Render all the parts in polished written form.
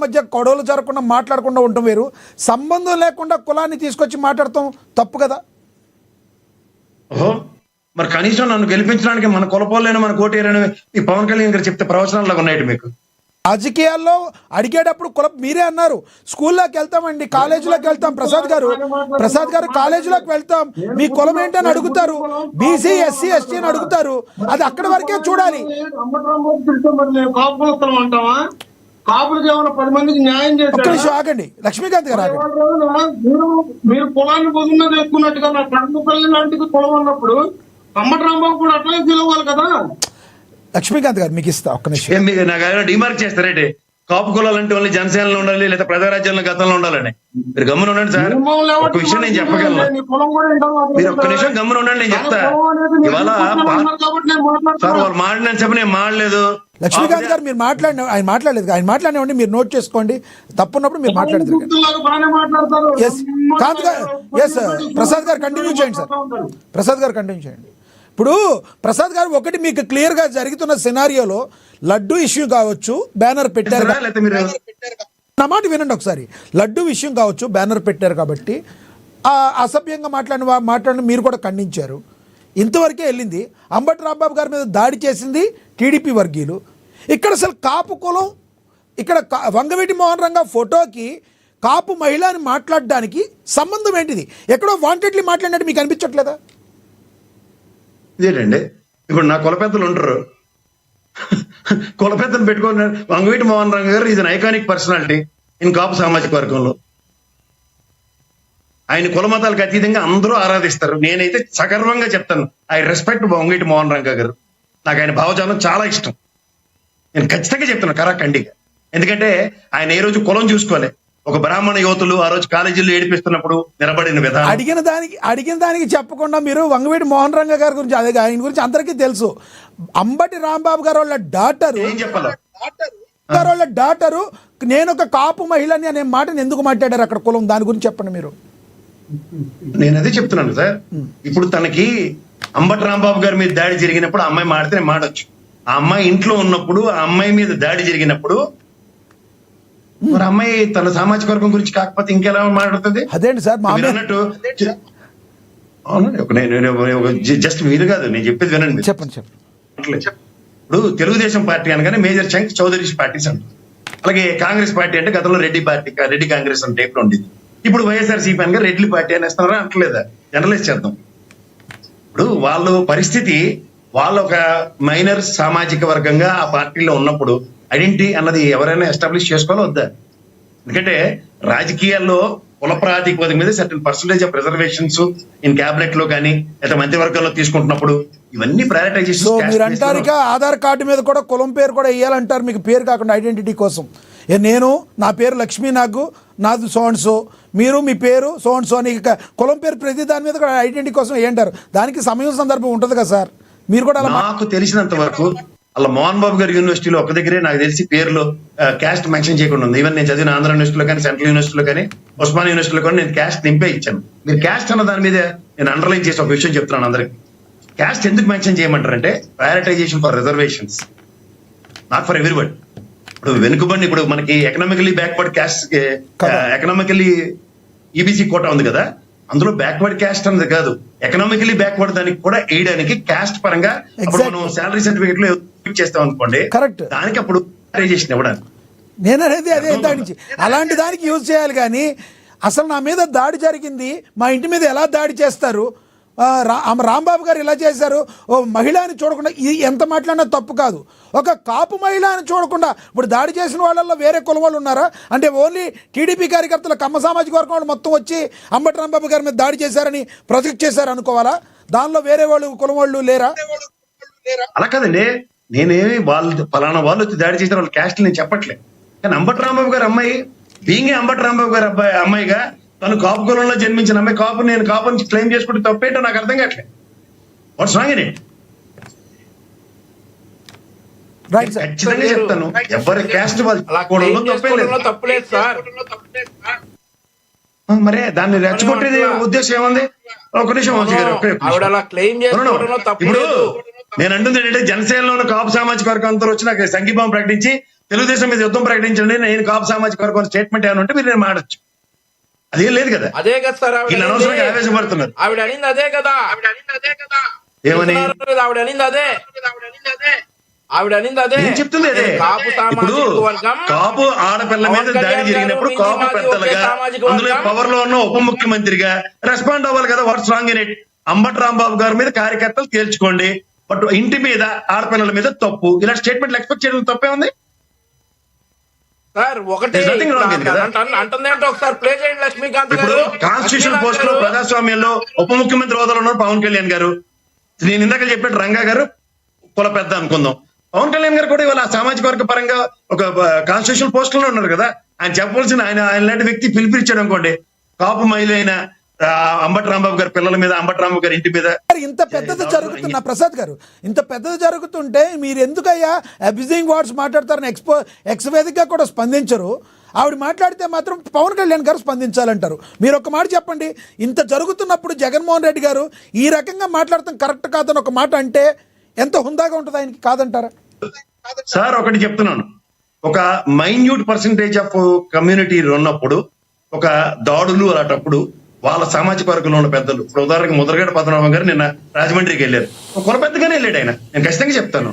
మధ్య గొడవలు జరగకుండా మాట్లాడకుండా ఉండటం వేరు, సంబంధం లేకుండా కులాన్ని తీసుకొచ్చి మాట్లాడటం తప్పు కదా. ఓహో, మరి కనీసం నన్ను గెలిపించడానికి మన కులపోలేని మన కోటేరని ఈ పవన్ కళ్యాణ్ గారు చెప్తే ప్రవచనాలు ఉన్నాయి మీకు. రాజకీయాల్లో అడిగేటప్పుడు కుల మీరే అన్నారు, స్కూల్లోకి వెళ్తామండి, కాలేజీలోకి వెళ్తాం, ప్రసాద్ గారు కాలేజీలోకి వెళ్తాం, మీ కులం ఏంటని అడుగుతారు, బీసీ ఎస్సీ ఎస్టీ అని అడుగుతారు, అది అక్కడి వరకే చూడాలి. కాపులకి ఏమైనా 10 మందికి న్యాయం చేశారు. ఆగండి లక్ష్మీకాంత్ గారు ఆగండి. మీరు కులాన్ని పొద్దున్న చేసుకున్నట్టుగా నా కర్మపల్లి లాంటిది కులం అన్నప్పుడు అంబటరాంబాబు కూడా అట్లనే ఫీల్ అవ్వాలి కదా. లక్ష్మీకాంత్ గారు మీకు ఇస్తా ఒక్క నిమిషం. నాకు డిమార్క్ చేస్తారంటే కాపు కులాలంటే ఓన్లీ జనసేనలో ఉండాలి లేదా ప్రజారాజ్యంలో గతంలో ఉండాలని. మీరు గమ్మున ఉండండి సార్, ఒక విషయం నేను చెప్పగలను. మీరు ఒక్క నిమిషం గమ్మున ఉండండి, నేను చెప్తా. ఇవాళ సార్ వాళ్ళు మాట్లాడిన చెప్పి నేను మాట్లాడలేదు. లక్ష్మీకాంత్ గారు మీరు ఆయన మాట్లాడలేదు, ఆయన మాట్లాడినవ్వండి, మీరు నోట్ చేసుకోండి, తప్పున్నప్పుడు మీరు మాట్లాడతారు. ప్రసాద్ గారు కంటిన్యూ చేయండి సార్, ప్రసాద్ గారు కంటిన్యూ చేయండి. ఇప్పుడు ప్రసాద్ గారు ఒకటి మీకు క్లియర్గా జరుగుతున్న సినారియోలో లడ్డు ఇష్యూ కావచ్చు, బ్యానర్ పెట్టారు, నా మాట వినండి ఒకసారి, లడ్డు విషయం కావచ్చు, బ్యానర్ పెట్టారు కాబట్టి అసభ్యంగా మాట్లాడిన మీరు కూడా ఖండించారు. ఇంతవరకే వెళ్ళింది. అంబటి రాంబాబు గారి మీద దాడి చేసింది టీడీపీ వర్గీయులు. ఇక్కడ అసలు కాపు కులం, ఇక్కడ వంగవీటి మోహన్ రంగా ఫోటోకి కాపు మహిళని మాట్లాడడానికి సంబంధం ఏంటిది? ఎక్కడో వాంటెడ్లీ మాట్లాడినట్టు మీకు అనిపించట్లేదా? ఇదేంటండి, ఇప్పుడు నా కులపెద్దలు ఉంటారు, కులపెద్దలు పెట్టుకుని వంగవీటి మోహన్ రంగ గారు is an iconic personality in Kapu సామాజిక వర్గంలో. ఆయన కుల మతాలకు అతీతంగా అందరూ ఆరాధిస్తారు. నేనైతే సగర్వంగా చెప్తాను, ఐ రెస్పెక్ట్ వంగవీటి మోహన్ రంగ గారు. నాకు ఆయన భావజాలం చాలా ఇష్టం. నేను ఖచ్చితంగా చెప్తున్నాను కరాఖండిగా. ఎందుకంటే ఆయన ఏ రోజు కులం చూసుకోలే. ఒక బ్రాహ్మణ యువతులు ఆ రోజు కాలేజీలో ఏడిపిస్తున్నప్పుడు నిలబడిన విధానం, అడిగిన దానికి చెప్పకుండా మీరు వంగవీటి మోహన్ రంగ గారి గురించి, అదే ఆయన గురించి అందరికీ తెలుసు. అంబటి రాంబాబు గారు వాళ్ళ డాటరు, ఏం చెప్పాలి, వాళ్ళ డాటరు నేను ఒక కాపు మహిళని అనే మాటను ఎందుకు మాట్లాడారు అక్కడ కులం, దాని గురించి చెప్పండి మీరు. నేను అదే చెప్తున్నాను సార్. ఇప్పుడు తనకి అంబటి రాంబాబు గారి మీద దాడి జరిగినప్పుడు ఆ అమ్మాయి మాడితే నేను మాడొచ్చు. ఆ అమ్మాయి ఇంట్లో ఉన్నప్పుడు ఆ అమ్మాయి మీద దాడి జరిగినప్పుడు మరి అమ్మాయి తన సామాజిక వర్గం గురించి కాకపోతే ఇంకెలా మాట్లాడుతుంది? అదేంటి సార్ అన్నట్టు జస్ట్ మీరు కాదు, నేను చెప్పేది వినండి. చెప్పండి. ఇప్పుడు తెలుగుదేశం పార్టీ అనగానే మేజర్ చంక్ చౌదరీస్ పార్టీస్ అంటారు. అలాగే కాంగ్రెస్ పార్టీ అంటే గతంలో రెడ్డి కాంగ్రెస్ అంటే టైప్ లో ఉండేది. ఇప్పుడు వైఎస్ఆర్సీపీ అనగా రెడ్డి పార్టీ అనేస్తున్నారా అంటలేదా? జనరలైజ్ చేద్దాం. ఇప్పుడు వాళ్ళ పరిస్థితి, వాళ్ళ ఒక మైనర్ సామాజిక వర్గంగా ఆ పార్టీలో ఉన్నప్పుడు ఐడెంటిటీ అన్నది ఎవరైనా ఎస్టాబ్లిష్ చేసుకోవాలో వద్దా? ఎందుకంటే రాజకీయాల్లో కుల ప్రాతిపదిక మీద certain percentage of reservations in cabinet లో కానీ లేదా మంత్రివర్గంలో తీసుకుంటున్నప్పుడు ఇవన్నీ ప్రయారిటైజేషన్. మీరు అంటారు ఇక ఆధార్ కార్డు మీద కూడా కులం పేరు కూడా వేయాలంటారు, మీకు పేరు కాకుండా ఐడెంటిటీ కోసం. నా పేరు లక్ష్మీ, నాది సోన్సో, మీరు మీ పేరు సోన్సో అని ఇక కులం పేరు ప్రతి దాని మీద కూడా ఐడెంటిటీ కోసం ఏంటారు. దానికి సమయం సందర్భం ఉంటుంది కదా సార్. మీరు కూడా నాకు తెలిసినంత వరకు అలా మోహన్ బాబు గారి యూనివర్సిటీలో ఒక దగ్గరే నాకు తెలిసి పేరులో క్యాస్ట్ మెన్షన్ చేయకుండా ఉంది. ఈవెన్ నేను చదివిన ఆంధ్ర యూనివర్సిటీలో కానీ, సెంట్రల్ యూనివర్సిటీలో కానీ, ఉస్మానియా యూనివర్సిటీలో కానీ నేను క్యాస్ట్ నింపే ఇచ్చాను. మీరు క్యాస్ట్ అన్న దాని మీద నేను అండర్లైన్ చేసి ఒక విషయం చెప్తున్నాను అందరికి. క్యాస్ట్ ఎందుకు మెన్షన్ చేయమంటారంటే prioritization for reservations, not for everybody. ఇప్పుడు వెనుకబడి, ఇప్పుడు మనకి economically backward caste, economically EBC quota ఉంది కదా, అందులో బ్యాక్వర్డ్ క్యాస్ట్ అన్నది కాదు, ఎకనామికలీ బ్యాక్వర్డ్ దానికి కూడా వేయడానికి క్యాస్ట్ పరంగా మనం శాలరీ సర్టిఫికేట్ లో చేస్తాం అనుకోండి, దానికి అప్పుడు ఇవ్వడానికి. నేను అనేది అదే, అలాంటి దానికి యూజ్ చేయాలి. కానీ అసలు నా మీద దాడి జరిగింది, మా ఇంటి మీద ఎలా దాడి చేస్తారు, రాంబాబు గారు ఇలా చేశారు, ఓ మహిళని చూడకుండా, ఎంత మాట్లాడినా తప్పు కాదు. ఒక కాపు మహిళని చూడకుండా ఇప్పుడు దాడి చేసిన వాళ్ళల్లో వేరే కులం వాళ్ళు ఉన్నారా? అంటే ఓన్లీ టీడీపీ కార్యకర్తల కమ్మ సామాజిక వర్గం వాళ్ళు మొత్తం వచ్చి అంబటి రాంబాబు గారి మీద దాడి చేశారని ప్రొజెక్ట్ చేశారు అనుకోవాలా? దానిలో వేరే వాళ్ళు కులం వాళ్ళు లేరా? అలా కాదండి, నేనేమి వాళ్ళు ఫలానా వాళ్ళు వచ్చి దాడి చేసిన వాళ్ళ క్యాస్ట్ నేను చెప్పట్లేదు. కానీ అంబటి రాంబాబు గారి అమ్మాయి బీయింగ్ అంబటి రాంబాబు గారి అమ్మాయిగా తను కాపు కులంలో జన్మించిన అమ్మాయి, నేను కాపు నుంచి క్లెయిమ్ చేసుకుంటే తప్పేంటో నాకు అర్థం కావట్లేదు. Watts wrong in it? ఖచ్చితంగా చెప్తాను, ఎవరి క్యాస్ట్ వాళ్ళు తప్పలేదు సార్. మరే దాన్ని రెచ్చగొట్టేది ఉద్దేశం ఏముంది? ఒక నిమిషం ఇప్పుడు నేను అంటుంది ఏంటంటే జనసేనలో ఉన్న కాపు సామాజిక వర్గం అంతా వచ్చి నాకు సంఘీభావం ప్రకటించి తెలుగుదేశం మీద యుద్ధం ప్రకటించండి, నేను కాపు సామాజిక వర్గం స్టేట్మెంట్ ఏమైనా ఉంటే మీరు నేను మాడచ్చు. అదేం లేదు కదా. అదే కదా సార్ వీళ్ళు అనవసరంగా ఆవేశపడుతున్నారు. ఆవిడ అనింది అదే కదా. ఏమని ఆవిడ అనింది అదే. ఆవిడ అనింది అదే. నేను చెప్తుంది అదే. కాపు ఇప్పుడు సామాజిక వర్గం, కాపు ఆడపిల్ల మీద దాడి జరిగినప్పుడు కాపు పెద్దలుగా, అందులో పవర్ లో ఉన్న ఉప ముఖ్యమంత్రిగా రెస్పాండ్ అవ్వాలి కదా. Watts wrong in it? Ambati Rambabu గారి మీద కార్యకర్తలు తేల్చుకోండి, బట్ ఇంటి మీద ఆడపిల్లల మీద తప్పు, ఇలా స్టేట్మెంట్లు ఎక్స్పెక్ట్ చేయడం తప్పే ఉంది సార్. ఒకటి అంటుందేంటో ఒకసారి ప్లే చేయండి లక్ష్మీకాంత్ ఇప్పుడు గారు. కాన్స్టిట్యూషన్ పోస్ట్ లో ప్రజాస్వామ్యంలో ఉప ముఖ్యమంత్రి హోదాలో ఉన్నారు పవన్ కళ్యాణ్ గారు. నేను ఇందాక చెప్పినట్టు రంగా గారు కుల పెద్ద అనుకుందాం. పవన్ కళ్యాణ్ గారు కూడా ఇవాళ సామాజిక వర్గ పరంగా ఒక కాన్స్టిట్యూషన్ పోస్ట్ లో ఉన్నారు కదా. ఆయన చెప్పవలసిన ఆయన లాంటి వ్యక్తి పిలిపించాడు అనుకోండి, కాపు మహిళ అయిన అంబటి రాంబాబు గారి పిల్లల మీద, అంబటి రాంబాబు గారి ఇంటి మీద ఇంత పెద్దది జరుగుతున్న ప్రసాద్ గారు, ఇంత పెద్దది జరుగుతుంటే మీరు ఎందుకయ్యా అబ్యూజింగ్ వర్డ్స్ మాట్లాడతారని ఎక్స్ వేదికగా కూడా స్పందించరు. ఆవిడ మాట్లాడితే మాత్రం పవన్ కళ్యాణ్ గారు స్పందించాలంటారు. మీరు ఒక మాట చెప్పండి, ఇంత జరుగుతున్నప్పుడు జగన్మోహన్ రెడ్డి గారు ఈ రకంగా మాట్లాడటం కరెక్ట్ కాదని ఒక మాట అంటే ఎంత హుందాగా ఉంటుంది ఆయనకి, కాదంటారా? సార్ ఒకటి చెప్తున్నాను, ఒక మైన్యూట్ పర్సంటేజ్ ఆఫ్ కమ్యూనిటీ ఉన్నప్పుడు, ఒక దాడులు అలాంటప్పుడు వాళ్ళ సామాజిక వర్గంలో ఉన్న పెద్దలు, ఇప్పుడు ఉదాహరణకు ముద్రగడ పద్మనాభం గారు నిన్న రాజమండ్రికి వెళ్ళారు, ఒక కుల పెద్దగానే వెళ్ళాడు ఆయన. నేను ఖచ్చితంగా చెప్తాను,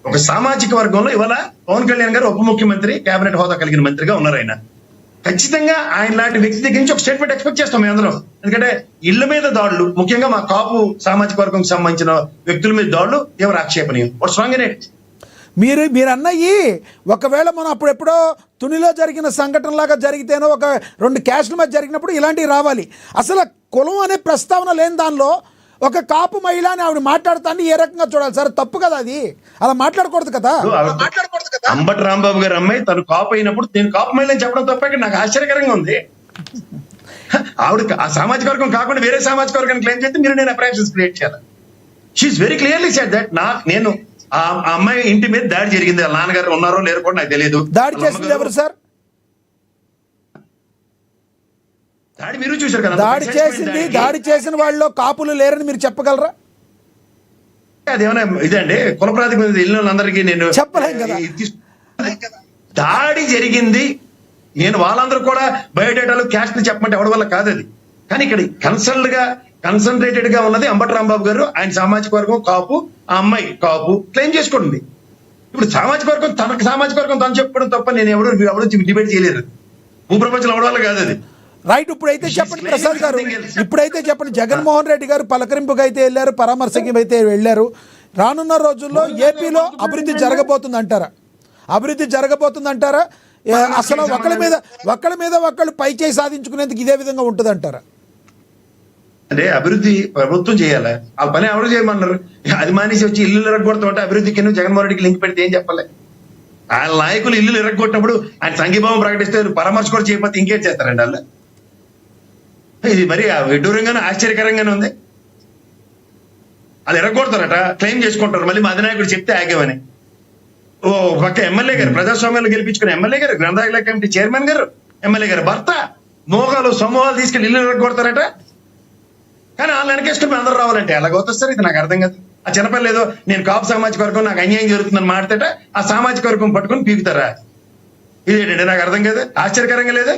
ఒక సామాజిక వర్గంలో ఇవాళ పవన్ కళ్యాణ్ గారు ఉప ముఖ్యమంత్రి, కేబినెట్ హోదా కలిగిన మంత్రిగా ఉన్నారు. ఆయన ఖచ్చితంగా ఆయన లాంటి వ్యక్తి దగ్గర నుంచి ఒక స్టేట్మెంట్ ఎక్స్పెక్ట్ చేస్తాం మేము అందరం. ఎందుకంటే ఇళ్ల మీద దాడులు, ముఖ్యంగా మా కాపు సామాజిక వర్గం సంబంధించిన వ్యక్తుల మీద దాడులు తీవ్ర ఆక్షేపణీయం. What's wrong in it? మీరు అన్నయ్యి ఒకవేళ మనం అప్పుడెప్పుడో తునిలో జరిగిన సంఘటనలాగా జరిగితేనో, ఒక 2 క్యాస్ట్ల మధ్య జరిగినప్పుడు ఇలాంటివి రావాలి. అసలు కులం అనే ప్రస్తావన లేని దానిలో ఒక కాపు మహిళ అని ఆవిడ మాట్లాడతాన్ని ఏ రకంగా చూడాలి సార్? తప్పు కదా, అది అలా మాట్లాడకూడదు కదా. అంబటి రాంబాబు గారు అమ్మాయి తను కాపు అయినప్పుడు నేను కాపు మహిళ అని చెప్పడం తప్ప నాకు ఆశ్చర్యకరంగా ఉంది. ఆవిడ ఆ సామాజిక వర్గం కాకుండా వేరే సామాజిక వర్గాన్ని క్లెయిమ్ చేస్తే మీరు నేను అప్రాక్షన్స్ క్రియేట్ చేయాలి. She is very clearly said that నేను ఆ అమ్మాయి ఇంటి మీద దాడి జరిగింది, వాళ్ళ నాన్నగారు ఉన్నారో లేరు కూడా నాకు తెలియదు. దాడి చేసింది ఎవరు సార్? దాడి మీరు చూశారు కదా. దాడి చేసిన వాళ్ళలో కాపులు లేరని మీరు చెప్పగలరా? అదేమన్నా ఇదండి కుల ప్రాతిపదిక ఇల్లు అందరికీ నేను చెప్పలేం కదా. దాడి జరిగింది, నేను వాళ్ళందరూ కూడా బయోడేటాలు క్యాస్ట్ చెప్పమంటే ఎవరి వల్ల కాదు అది. కానీ ఇక్కడ కన్సన్ట్రేటెడ్ గా ఉన్నది అంబటి రాంబాబు గారు, ఆయన సామాజిక వర్గం కాపు, ఆ అమ్మాయి కాపు క్లెయిమ్ చేసుకోండి. ఇప్పుడు సామాజిక వర్గం తనకు సామాజిక వర్గం తను చెప్పుకోవడం తప్ప నేను ఎవరు డిబేట్ చేయలేదు. భూప్రపంచంలో ఎవరి వల్ల కాదు అది. రైట్. ఇప్పుడైతే చెప్పండి ప్రసాద్ గారు, ఇప్పుడైతే చెప్పండి, జగన్మోహన్ రెడ్డి గారు పలకరింపుగా అయితే వెళ్ళారు, పరామర్శకి అయితే వెళ్ళారు. రానున్న రోజుల్లో ఏపీలో అభివృద్ధి జరగబోతుందంటారా? అసలు ఒకళ్ళ మీద ఒకళ్ళు పై చేయి సాధించుకునేందుకు ఇదే విధంగా ఉంటుంది అంటారా? అంటే అభివృద్ధి ప్రభుత్వం చేయాలి, ఆ పని ఎవరు చేయమన్నారు? అది మానేసి వచ్చి ఇల్లు ఎరగొడతా అభివృద్ధికి జగన్మోహన్ రెడ్డికి లింక్ పెడితే ఏం చెప్పలే? ఆయన నాయకులు ఇల్లు ఎరగొట్టినప్పుడు ఆయన సంఘీభావం ప్రకటిస్తే పరామర్శ కూడా చేయకపోతే ఇంకేం చేస్తారండి వాళ్ళు? ఇది మరి విడ్డూరంగానే ఆశ్చర్యకరంగానే ఉంది. అది ఎరగొడతారట, క్లెయిమ్ చేసుకుంటారు, మళ్ళీ మా అధినాయకుడు చెప్తే ఆగేవని. ఓ పక్క ఎమ్మెల్యే గారు, ప్రజాస్వామ్యంలో గెలిపించుకున్న ఎమ్మెల్యే గారు, గ్రంథాలయ కమిటీ చైర్మన్ గారు, ఎమ్మెల్యే గారు భర్త మోగాలు సమూహాలు తీసుకెళ్లి ఇల్లు ఎరగొడతారట. కానీ వాళ్ళు వెనకేసుకుని అందరూ రావాలంటే ఎలాగవుతారు? ఇది నాకు అర్థం కాదు. ఆ చిన్నపిల్ల ఏదో నేను కాపు సామాజిక వర్గం నాకు అన్యాయం జరుగుతుందని మాట్లాడట, ఆ సామాజిక వర్గం పట్టుకుని పీకుతారా? ఇదేంటంటే నాకు అర్థం కాదు, ఆశ్చర్యకరంగా లేదు.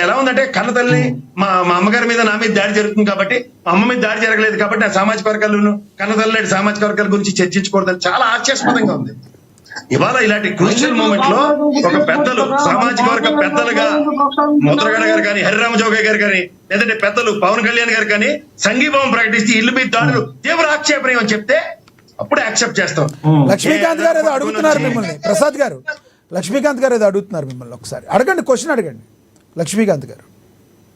ఎలా ఉందంటే కన్న తల్లి మా అమ్మగారి మీద నా మీద దాడి జరుగుతుంది కాబట్టి, మా అమ్మ మీద దాడి జరగలేదు కాబట్టి ఆ సామాజిక వర్గాలను కన్న తల్లి సామాజిక వర్గాల గురించి చర్చించకూడదని చాలా హాస్యాస్పదంగా ఉంది. ఇవాళ ఇలాంటి క్రూషియల్ మూమెంట్ లో ఒక పెద్దలు, సామాజిక వర్గ పెద్దలుగా ముద్రగడ గారు కానీ, హరిరామజోగయ్య గారు కానీ, లేదంటే పెద్దలు పవన్ కళ్యాణ్ గారు కానీ సంఘీభావం ప్రకటిస్తే ఇల్లు మీద దాడులు తీవ్ర ఆక్షేపణీయం అని చెప్తే అప్పుడే యాక్సెప్ట్ చేస్తాం. లక్ష్మీకాంత్ గారు ఏదో అడుగుతున్నారు మిమ్మల్ని, ప్రసాద్ గారు, లక్ష్మీకాంత్ గారు ఏదో అడుగుతున్నారు మిమ్మల్ని, ఒకసారి అడగండి, క్వశ్చన్ అడగండి లక్ష్మీకాంత్ గారు.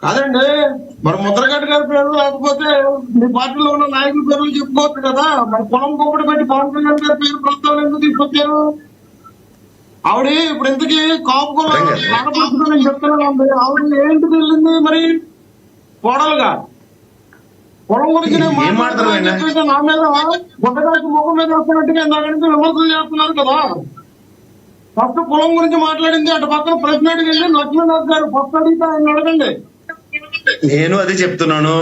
కాదండి, మరి ముద్రగడ్డ గారి పేరు లేకపోతే మీ పార్టీలో ఉన్న నాయకుల పేర్లు చెప్పుకోవచ్చు కదా. మరి పొలం కోపడి పెట్టి పవన్ కళ్యాణ్ గారి పేరు ప్రస్తావన ఎందుకు తీసుకొచ్చారు? ఆవిడ ఇప్పుడు ఇంతకీ కాపు కులం నేను చెప్తున్నాను, ఆవిడ ఏంటికి వెళ్ళింది మరి కోడలుగా? పొలం గురించి నా మీద గుడ్డగాసి ముఖం మీద వస్తున్నట్టుగా ఇందాక నుంచి విమర్శలు చేస్తున్నారు కదా. ఫస్ట్ కులం గురించి మాట్లాడింది, అటు పక్కన ప్రశ్న అడిగింది లక్ష్మీనాథ్ గారు. ఫస్ట్ అడిగితే ఆయన అడగండి. నేను అది చెప్తున్నాను,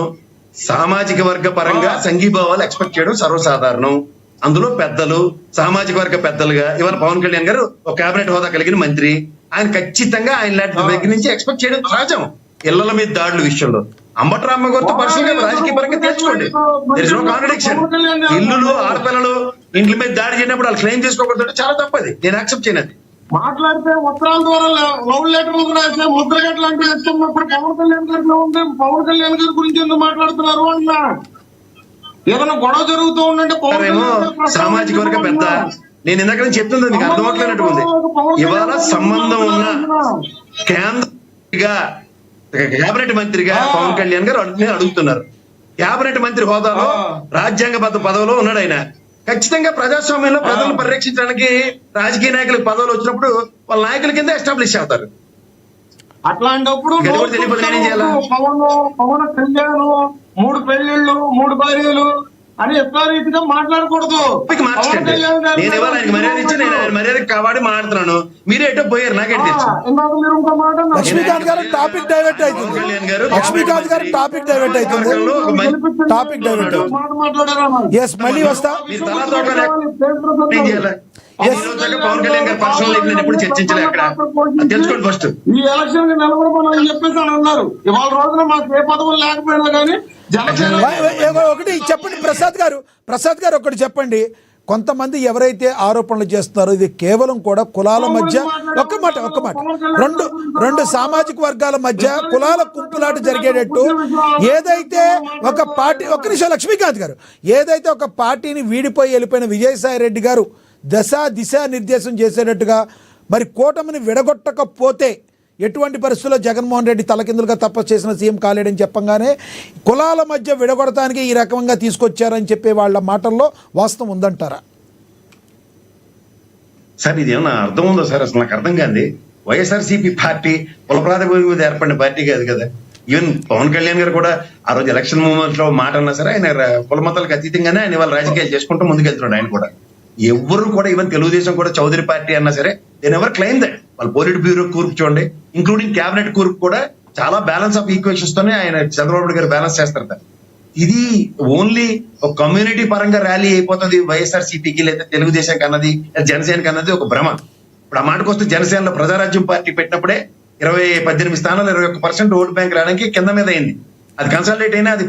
సామాజిక వర్గ పరంగా సంఘీభావాలు ఎక్స్పెక్ట్ చేయడం సర్వసాధారణం. అందులో పెద్దలు, సామాజిక వర్గ పెద్దలుగా ఇవాళ పవన్ కళ్యాణ్ గారు ఒక కేబినెట్ హోదా కలిగిన మంత్రి. ఆయన ఖచ్చితంగా ఆయన లాంటి దగ్గర నుంచి ఎక్స్పెక్ట్ చేయడం సహజం. ఇళ్ల మీద దాడుల విషయంలో అంబటరామ్మ గారితో పర్సనల్ గా రాజకీయ పరంగా తెచ్చుకోండి. There is no contradiction. ఇల్లులు, ఆడపిల్లలు ఇంట్ల మీద దాడి చేయనప్పుడు వాళ్ళు క్లెయిమ్ చేసుకోకూడదు, చాలా తప్పది. నేను యాక్సెప్ట్ చేయను. మాట్లాడితే ఉత్తరాల ద్వారా లవ్ లెటర్లు రాసే ముద్రగట్లు అంటే ఇస్తున్నప్పుడు పవన్ కళ్యాణ్ గారిలో ఉంది. పవన్ కళ్యాణ్ గారి గురించి ఎందుకు మాట్లాడుతున్నారు అన్నా? ఏదైనా గొడవ జరుగుతూ ఉందంటే పవన్ కళ్యాణ్ గారు సామాజిక వర్గ పెద్ద. నేను ఇందాక నుంచి చెప్తుంది మీకు అర్థమవుతున్నట్టు ఉంది. ఇవాళ సంబంధం ఉన్న కేంద్రగా కేబినెట్ మంత్రిగా పవన్ కళ్యాణ్ గారు అడుగుతున్నారు. కేబినెట్ మంత్రి హోదాలో రాజ్యాంగబద్ధ పదవిలో ఉన్నాడు ఆయన. ఖచ్చితంగా ప్రజాస్వామ్యంలో ప్రజలను పరిరక్షించడానికి రాజకీయ నాయకులకు పదవులు వచ్చినప్పుడు వాళ్ళ నాయకుల కింద ఎస్టాబ్లిష్ అవుతారు. అట్లాంటప్పుడు నేనేం చేయాలి? పవన్ కళ్యాణ్ 3 పెళ్లిళ్ళు 3 భార్యలు అని యథారీతిగా మాట్లాడకూడదు. మార్చండి. నేను ఇవాళ ఆయనకి మర్యాద ఇచ్చి నేను ఆయన మర్యాద కాబట్టి మాట్లాడుతున్నాను. మీరే ఎటో పోయారు, నాకేం తెలుసు. ఇందాక మీరు ఇంకో మాట అన్నారు. లక్ష్మీకాంత్ గారు టాపిక్ డైవర్ట్ అవుతుంది. లక్ష్మీకాంత్ గారు టాపిక్ డైవర్ట్ అవుతుంది. టాపిక్ డైవర్ట్ మాట మాట్లాడారు. ఎస్, మళ్ళీ వస్తా. మీ తల తోక ఏం చేయాలి? ఈ రోజు దాకా పవన్ కళ్యాణ్ గారి పర్సనల్ లైఫ్ నేను ఎప్పుడు చర్చించలే. అక్కడ అది తెలుసుకోండి ఫస్ట్. ఈ ఎలక్షన్ కి నిలబడమని చెప్పేసి అని అన్నారు. ఇవాళ రోజున మాకు ఏ పదవులు లేకపోయినా కానీ జనసేన ఒకటి చెప్పండి ప్రసాద్ గారు ఒకటి చెప్పండి. కొంతమంది ఎవరైతే ఆరోపణలు చేస్తున్నారో ఇది కేవలం కూడా కులాల మధ్య ఒక్క మాట రెండు సామాజిక వర్గాల మధ్య కులాల కుంపులాట జరిగేటట్టు ఏదైతే ఒక పార్టీ, ఒక్క నిమిషం లక్ష్మీకాంత్ గారు, ఏదైతే ఒక పార్టీని వీడిపోయి వెళ్ళిపోయిన విజయసాయి రెడ్డి గారు దిశా నిర్దేశం చేసేటట్టుగా మరి కూటమిని విడగొట్టకపోతే ఎటువంటి పరిస్థితుల్లో జగన్మోహన్ రెడ్డి తలకిందులుగా తపస్సు చేసిన సీఎం కాలేడని చెప్పంగానే కులాల మధ్య విడగొడటానికి ఈ రకంగా తీసుకొచ్చారని చెప్పే వాళ్ళ మాటల్లో వాస్తవం ఉందంటారా? సార్ ఇది ఏమన్నా అర్థం ఉందో సార్? అసలు నాకు అర్థం కాదు. వైఎస్ఆర్సీపీ పార్టీ కుల ప్రాతిపదిక మీద ఏర్పడిన పార్టీ కాదు కదా. ఈవెన్ పవన్ కళ్యాణ్ గారు కూడా ఆ రోజు ఎలక్షన్ మూమెంట్ లో మాట అన్నా సరే ఆయన కుల మతాలకు అతీతంగానే ఆయన వాళ్ళ రాజకీయాలు చేసుకుంటూ ముందుకెళ్తున్నాడు. ఆయన కూడా ఎవరు కూడా ఈవెన్ తెలుగుదేశం కూడా చౌదరి పార్టీ అన్నా సరే దేన్ ఎవర్ క్లెయిమ్ దట్. వాళ్ళు పోలిట్ బ్యూరో కూర్పు చూడండి, ఇంక్లూడింగ్ క్యాబినెట్ కూర్పు కూడా చాలా బ్యాలెన్స్ ఆఫ్ ఈక్వేషన్స్ తోనే ఆయన చంద్రబాబు గారు బ్యాలెన్స్ చేస్తారు. ఇది ఓన్లీ ఒక కమ్యూనిటీ పరంగా ర్యాలీ అయిపోతుంది వైఎస్ఆర్సీపీకి లేదా తెలుగుదేశం కన్నది జనసేనకి అన్నది ఒక భ్రమ. ఇప్పుడు ఆ మాటకు వస్తే జనసేనలో ప్రజారాజ్యం పార్టీ పెట్టినప్పుడే 18 స్థానాలు 21% ఓటు బ్యాంక్ రావడానికి కింద మీద అయింది. అది కన్సల్టేట్ అయినా అది